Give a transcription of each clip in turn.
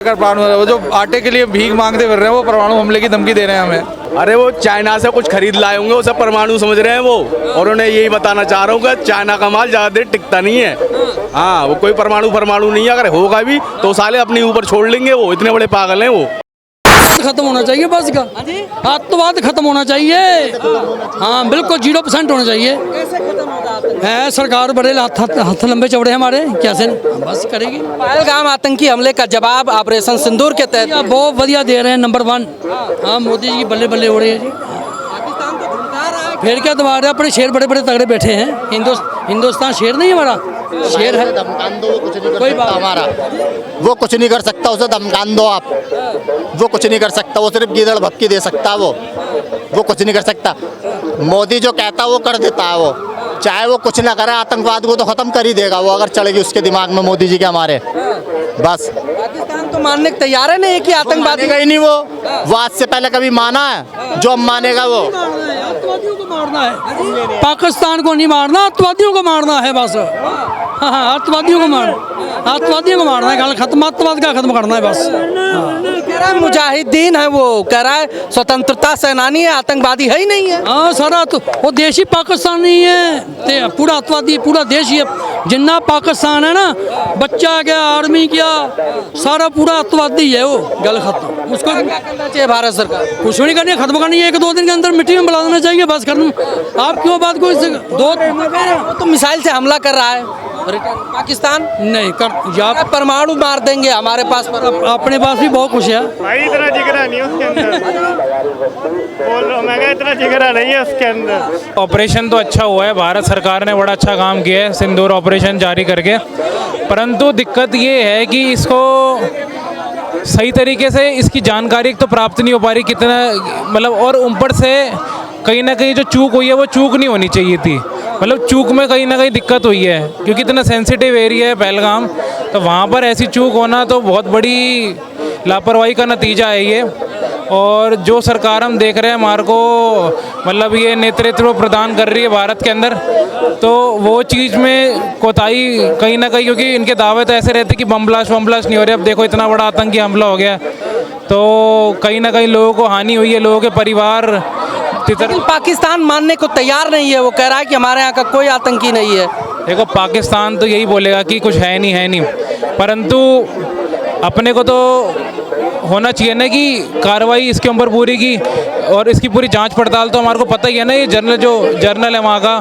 परमाणु वो जो आटे के लिए भीख मांगते फिर रहे हैं, वो परमाणु हमले की धमकी दे रहे हैं हमें। अरे वो चाइना से कुछ खरीद लाए होंगे, वो सब परमाणु समझ रहे हैं वो। और उन्हें यही बताना चाह रहा हूँ कि चाइना का माल ज़्यादा देर टिकता नहीं है। हाँ, वो कोई परमाणु नहीं है, अगर होगा भी तो साले अपने ऊपर छोड़ लेंगे, वो इतने बड़े पागल हैं वो। खत्म होना चाहिए बस का, आतंकवाद खत्म होना चाहिए। हाँ बिल्कुल 0% होना चाहिए। कैसे खत्म होगा? है सरकार बड़े हाथ लंबे चौड़े हमारे, कैसे बस करेगी। पहलगाम आतंकी हमले का जवाब ऑपरेशन सिंदूर के तहत बहुत बढ़िया दे रहे हैं, नंबर 1। हाँ मोदी जी बल्ले बल्ले हो रहे हैं जी। पाकिस्तान को धमका रहा है। फिर क्या दबा रहे हैं, अपने शेर बड़े बड़े तगड़े बैठे हैं। हिंदुस्तान शेर नहीं हमारा, शेर है। धमकान दो, वो कुछ नहीं कर कोई सकता बात हमारा, वो कुछ नहीं कर सकता, उसे धमकान दो आप, वो कुछ नहीं कर सकता, वो सिर्फ गीदड़ भक्की दे सकता है, वो कुछ नहीं कर सकता। मोदी जो कहता है वो कर देता है, वो चाहे वो कुछ ना करे, आतंकवाद को तो खत्म कर ही देगा वो, अगर चलेगी उसके दिमाग में मोदी जी के हमारे। बस पाकिस्तान तो मानने को तैयार है नहीं कि आतंकवादी मानेगा ही नहीं वो आज से पहले कभी माना है? जो अब मानेगा वो आतंकवादियों को मारना है, पाकिस्तान को नहीं मारना, आतंकवादियों को मारना है बस। हाँ आतंकवादियों को मारना है, गल खत्म, आतंकवाद का खत्म करना है बस। कह रहा है मुजाहिदीन है, वो कह रहा है स्वतंत्रता सेनानी है, आतंकवादी है ही नहीं है। हाँ सारा तो वो देश ही पाकिस्तान नहीं है, पूरा आतंकवादी पूरा देश ही है। जितना पाकिस्तान है ना, बच्चा क्या आर्मी क्या सारा पूरा आतंकवादी है वो। गल खत्म, उसको क्या करना चाहिए भारत सरकार? कुछ नहीं करनी, खत्म करनी है, 1-2 दिन के अंदर मिट्टी में मिला देना चाहिए बस। खत्म। आप क्यों बात को वो तो मिसाइल से हमला कर रहा है पाकिस्तान नहीं कर या परमाणु मार देंगे हमारे पास अपने पास भी बहुत कुछ है भाई। इतना जिगरा नहीं उसके अंदर, बोल रहा हूँ मैं, इतना जिगरा नहीं है उसके अंदर। ऑपरेशन तो अच्छा हुआ है, भारत सरकार ने बड़ा अच्छा काम किया है सिंदूर ऑपरेशन जारी करके, परंतु दिक्कत ये है कि इसको सही तरीके से इसकी जानकारी तो प्राप्त नहीं हो पा रही कितना, मतलब, और ऊपर से कहीं ना कहीं जो चूक हुई है वो चूक नहीं होनी चाहिए थी। मतलब चूक में कहीं ना कहीं दिक्कत हुई है, क्योंकि इतना सेंसिटिव एरिया है पहलगाम, तो वहाँ पर ऐसी चूक होना तो बहुत बड़ी लापरवाही का नतीजा है ये। और जो सरकार हम देख रहे हैं हमारे को, मतलब ये नेतृत्व प्रदान कर रही है भारत के अंदर, तो वो चीज़ में कोताही कहीं ना कहीं, क्योंकि इनके दावे तो ऐसे रहते कि बम ब्लास्ट नहीं हो रहे। अब देखो इतना बड़ा आतंकी हमला हो गया, तो कहीं ना कहीं लोगों को हानि हुई है, लोगों के परिवार। लेकिन पाकिस्तान मानने को तैयार नहीं है, वो कह रहा है कि हमारे यहाँ का कोई आतंकी नहीं है। देखो पाकिस्तान तो यही बोलेगा कि कुछ है नहीं, परंतु अपने को तो होना चाहिए ना कि कार्रवाई इसके ऊपर पूरी की, और इसकी पूरी जांच पड़ताल तो हमारे को पता ही है ना। ये जर्नल है वहाँ का,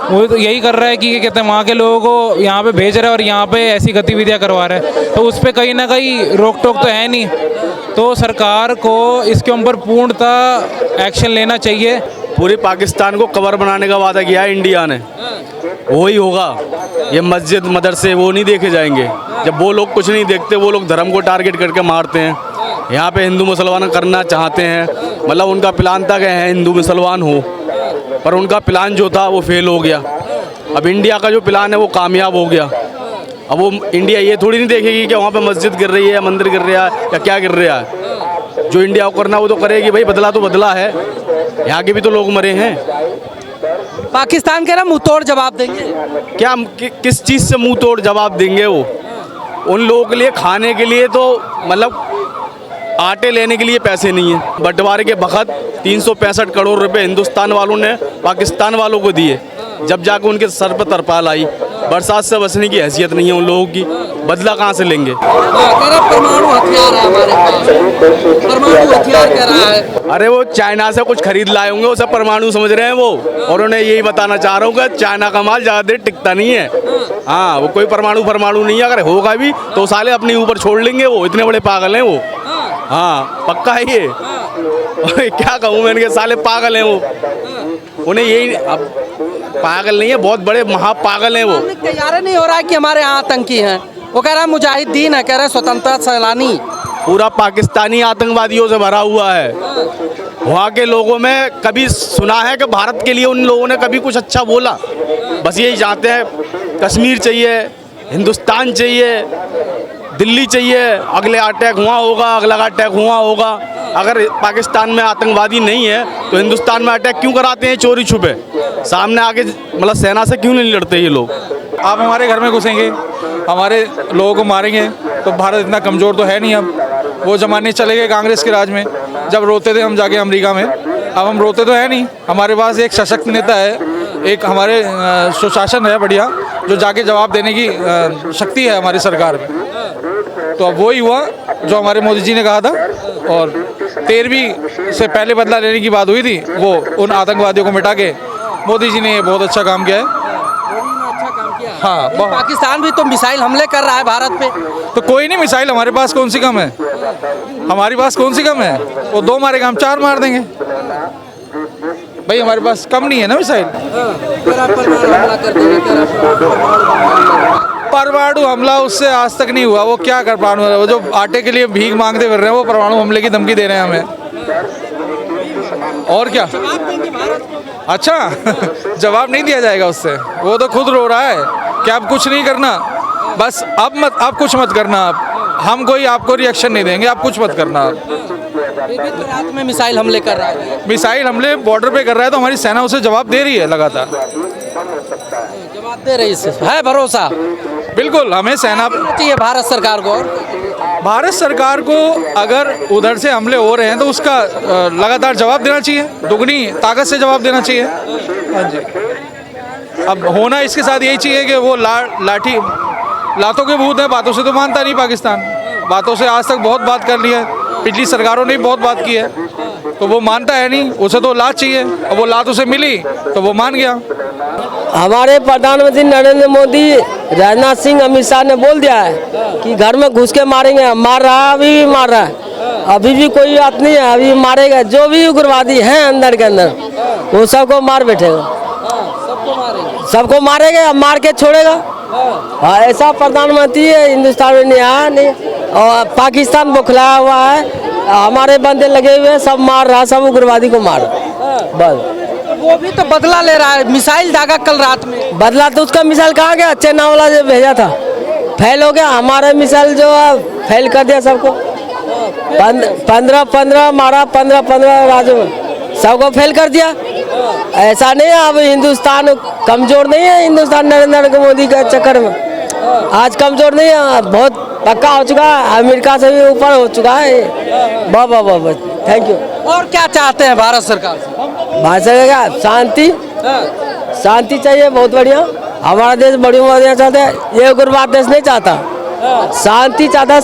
वो तो यही कर रहा है कि ये कहते हैं वहाँ के लोगों को यहाँ पे भेज रहा है और यहाँ पे ऐसी गतिविधियाँ करवा रहा है, तो उस पर कहीं ना कहीं रोक टोक तो है नहीं। तो सरकार को इसके ऊपर पूर्णतः एक्शन लेना चाहिए। पूरी पाकिस्तान को कवर बनाने का वादा किया है इंडिया ने, वही होगा। ये मस्जिद मदरसे वो नहीं देखे जाएंगे, जब वो लोग कुछ नहीं देखते, वो लोग धर्म को टारगेट करके मारते हैं। यहाँ पे हिंदू मुसलमान करना चाहते हैं, मतलब उनका प्लान था कि हिंदू मुसलमान हो, पर उनका प्लान जो था वो फेल हो गया। अब इंडिया का जो प्लान है वो कामयाब हो गया। अब वो इंडिया ये थोड़ी नहीं देखेगी कि वहाँ पे मस्जिद गिर रही है, मंदिर गिर रहा है या क्या गिर रहा है। जो इंडिया को करना वो तो करेगी भाई, बदला तो बदला है, यहाँ के भी तो लोग मरे हैं। पाकिस्तान कह रहा मुंह तोड़ जवाब देंगे। क्या किस चीज़ से मुंह तोड़ जवाब देंगे वो? उन लोगों के लिए खाने के लिए तो, मतलब आटे लेने के लिए पैसे नहीं है। बंटवारे के बखत 365 करोड़ रुपए हिंदुस्तान वालों ने पाकिस्तान वालों को दिए, जब जाकर उनके सर पर तरपाल आई। बरसात से बचने की हैसियत नहीं है उन लोगों की, बदला कहाँ से लेंगे? परमाणु हथियार है हमारे पास, परमाणु हथियार कह रहा है। अरे वो चाइना से कुछ खरीद लाए होंगे, वो सब परमाणु समझ रहे हैं वो। और उन्हें यही बताना चाह रहा हूँ कि चाइना का माल ज़्यादा देर टिकता नहीं है। हाँ, वो कोई परमाणु नहीं है, अगर होगा भी तो साले अपने ऊपर छोड़ लेंगे, वो इतने बड़े पागल हैं वो। हाँ पक्का है ये। क्या कहूँ मैं, इनके साले पागल हैं वो। उन्हें यही, अब पागल नहीं है, बहुत बड़े महापागल हैं वो। तैयार नहीं हो रहा है कि हमारे यहाँ आतंकी हैं। वो कह रहा है मुजाहिदीन है, कह रहा है स्वतंत्रता सेनानी। पूरा पाकिस्तानी आतंकवादियों से भरा हुआ है। वहाँ के लोगों में कभी सुना है कि भारत के लिए उन लोगों ने कभी कुछ अच्छा बोला? बस यही चाहते हैं, कश्मीर चाहिए, हिंदुस्तान चाहिए, दिल्ली चाहिए, अगले अटैक हुआ होगा, अगला अटैक हुआ होगा। अगर पाकिस्तान में आतंकवादी नहीं है तो हिंदुस्तान में अटैक क्यों कराते हैं चोरी छुपे? सामने आके मतलब सेना से क्यों नहीं लड़ते ये लोग? आप हमारे घर में घुसेंगे, हमारे लोगों को मारेंगे, तो भारत इतना कमज़ोर तो है नहीं अब। वो ज़माने चले गए कांग्रेस के राज में, जब रोते थे हम जाके अमेरिका में। अब हम रोते तो है नहीं, हमारे पास एक सशक्त नेता है, एक हमारे सुशासन है बढ़िया, जो जाके जवाब देने की शक्ति है हमारी सरकार में। तो अब वही हुआ जो हमारे मोदी जी ने कहा था, और 13वीं से पहले बदला लेने की बात हुई थी, वो उन आतंकवादियों को मिटा के मोदी जी ने बहुत अच्छा काम किया है। हाँ, पाकिस्तान भी तो मिसाइल हमले कर रहा है भारत पे। तो कोई नहीं, मिसाइल हमारे पास कौन सी कम है, हमारी पास कौन सी कम है? वो 2 मारेगा, हम 4 मार देंगे भाई, हमारे पास कम नहीं है ना मिसाइल। परमाणु हमला उससे आज तक नहीं हुआ, वो क्या कर परमाणु, वो जो आटे के लिए भीख मांगते फिर रहे हैं, वो परमाणु हमले की धमकी दे रहे हैं हमें, और क्या? अच्छा जवाब नहीं दिया जाएगा उससे, वो तो खुद रो रहा है कि अब कुछ नहीं करना, बस अब कुछ मत करना, हम कोई आपको रिएक्शन नहीं देंगे, आप कुछ मत करना। तो रात में मिसाइल हमले कर रहा है, मिसाइल हमले बॉर्डर पे कर रहा है, तो हमारी सेना उसे जवाब दे रही है लगातार, जवाब दे रही है भरोसा। बिल्कुल, हमें सेना चाहिए भारत सरकार को, भारत सरकार को अगर उधर से हमले हो रहे हैं तो उसका लगातार जवाब देना चाहिए, दुगनी ताकत से जवाब देना चाहिए। हाँ जी, अब होना इसके साथ यही चाहिए कि वो लातों के भूत हैं, बातों से तो मानता नहीं पाकिस्तान, बातों से आज तक बहुत बात कर ली है, पिछली सरकारों ने भी बहुत बात की है, तो वो मानता है नहीं, उसे तो लात चाहिए, और वो लात उसे मिली तो वो मान गया। हमारे प्रधानमंत्री नरेंद्र मोदी, राजनाथ सिंह, अमित शाह ने बोल दिया है कि घर में घुस के मारेंगे, मार रहा है, अभी भी मार रहा है, अभी भी कोई बात नहीं है, अभी मारेगा, जो भी उग्रवादी हैं अंदर के अंदर वो सबको मार बैठेगा, सबको मारेगा, मार के छोड़ेगा। ऐसा प्रधानमंत्री है हिंदुस्तान में नहीं, और पाकिस्तान बौखलाया हुआ है, हमारे बंदे लगे हुए हैं, सब मार रहा, सब उग्रवादी को मार, बस। वो भी तो बदला ले रहा है, मिसाइल दागा कल रात में। बदला तो उसका मिसाइल कहाँ गया, चाइना वाला जो भेजा था फेल हो गया, हमारा मिसाइल जो है फेल कर दिया सबको, 15 मारा, 15 राज्यों में सबको फेल कर दिया। ऐसा नहीं है, अब हिंदुस्तान कमजोर नहीं है, हिंदुस्तान नरेंद्र मोदी के चक्कर में आज कमजोर नहीं है, बहुत पक्का हो चुका है, अमेरिका से भी ऊपर हो चुका है। वाह वाह वाह, थैंक यू। और क्या चाहते हैं भारत सरकार से? भारत सरकार का शांति चाहिए, बहुत बढ़िया, हमारा देश बढ़िया चाहता है, ये उग्रवाद देश नहीं चाहता, शांति चाहता है,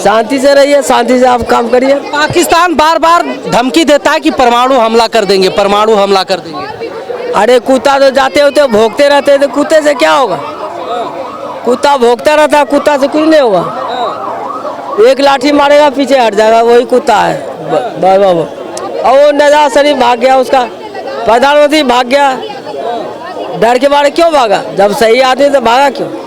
शांति से रहिए, शांति से आप काम करिए। पाकिस्तान बार बार धमकी देता है कि परमाणु हमला कर देंगे, परमाणु हमला कर देंगे। अरे कुत्ता तो जाते होते भोंकते रहते, तो कुत्ते से क्या होगा, कुत्ता भोंकता रहता, कुत्ता से कुछ नहीं होगा, एक लाठी मारेगा पीछे हट जाएगा, वही कुत्ता है। और वो नवाज शरीफ भाग गया, उसका प्रधानमंत्री भाग गया, डर के मारे क्यों भागा, जब सही आदमी तो भागा क्यों?